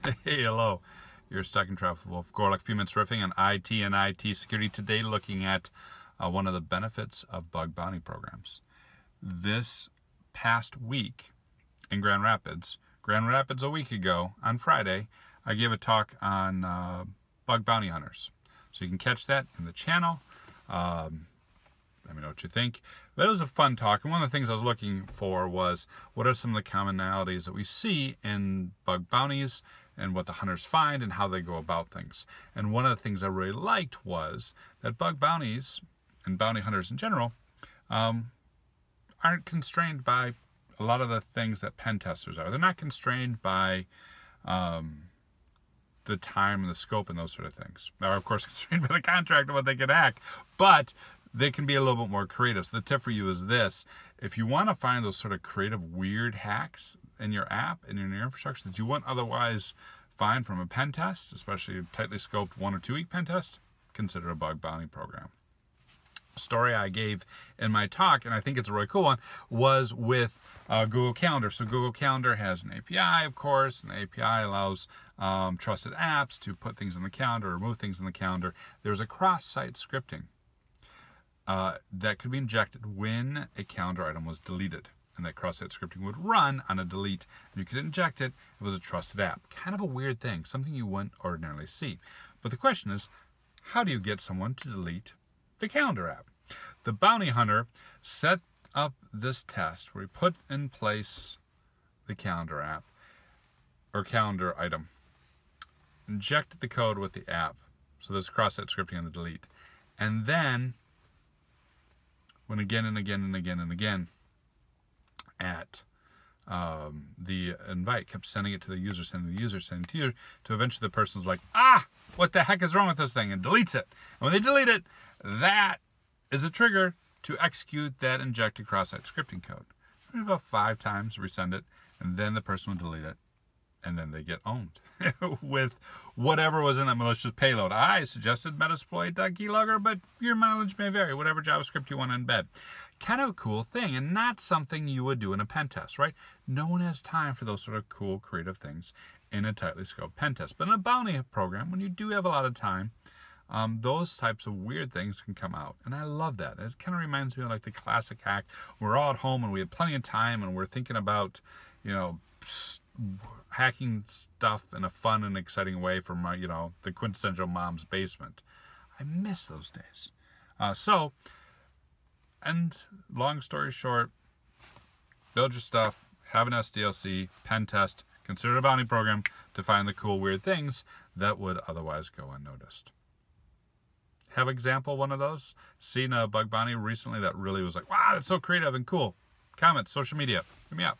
Hey, hello. You're stuck in traffic with Wolf Gorlick, few minutes riffing on IT and IT security. Today, looking at one of the benefits of bug bounty programs. This past week in Grand Rapids a week ago on Friday, I gave a talk on bug bounty hunters. So you can catch that in the channel. Let me know what you think. But it was a fun talk, and one of the things I was looking for was what are some of the commonalities that we see in bug bounties and what the hunters find and how they go about things. And one of the things I really liked was that bug bounties and bounty hunters in general aren't constrained by a lot of the things that pen testers are. They're not constrained by the time and the scope and those sort of things. They're of course constrained by the contract and what they can hack, but they can be a little bit more creative. So the tip for you is this: if you want to find those sort of creative, weird hacks in your app and in your infrastructure that you wouldn't otherwise find from a pen test, especially a tightly scoped 1 or 2 week pen test, consider a bug bounty program. Story I gave in my talk, and I think it's a really cool one, was with Google Calendar. So Google Calendar has an API, of course, and the API allows trusted apps to put things in the calendar, remove things in the calendar. There's a cross-site scripting that could be injected when a calendar item was deleted, and that cross-site scripting would run on a delete, and you could inject it. It was a trusted app. Kind of a weird thing, something you wouldn't ordinarily see. But the question is, how do you get someone to delete the calendar app? The bounty hunter set up this test where he put in place the calendar app or calendar item, injected the code with the app, so there's cross-site scripting on the delete, and then when again and again and again and again at the invite kept sending it to the user, sending the user, sending to you, to eventually the person's like, what the heck is wrong with this thing, and deletes it. And when they delete it, that is a trigger to execute that injected cross-site scripting code. About 5 times, resend it, and then the person will delete it, and then they get owned with whatever was in that malicious payload. I suggested metasploit.keylogger, but your mileage may vary, whatever JavaScript you want to embed. Kind of a cool thing, and not something you would do in a pen test, right? No one has time for those sort of cool, creative things in a tightly scoped pen test. But in a bounty program, when you do have a lot of time, those types of weird things can come out. And I love that. It kind of reminds me of like the classic hack. We're all at home and we have plenty of time and we're thinking about, hacking stuff in a fun and exciting way from, the quintessential mom's basement. I miss those days. And long story short, build your stuff, have an SDLC, pen test, consider a bounty program to find the cool, weird things that would otherwise go unnoticed. Have an example one of those? Seen a bug bounty recently that really was like, wow, that's so creative and cool. Comments, social media, hit me up.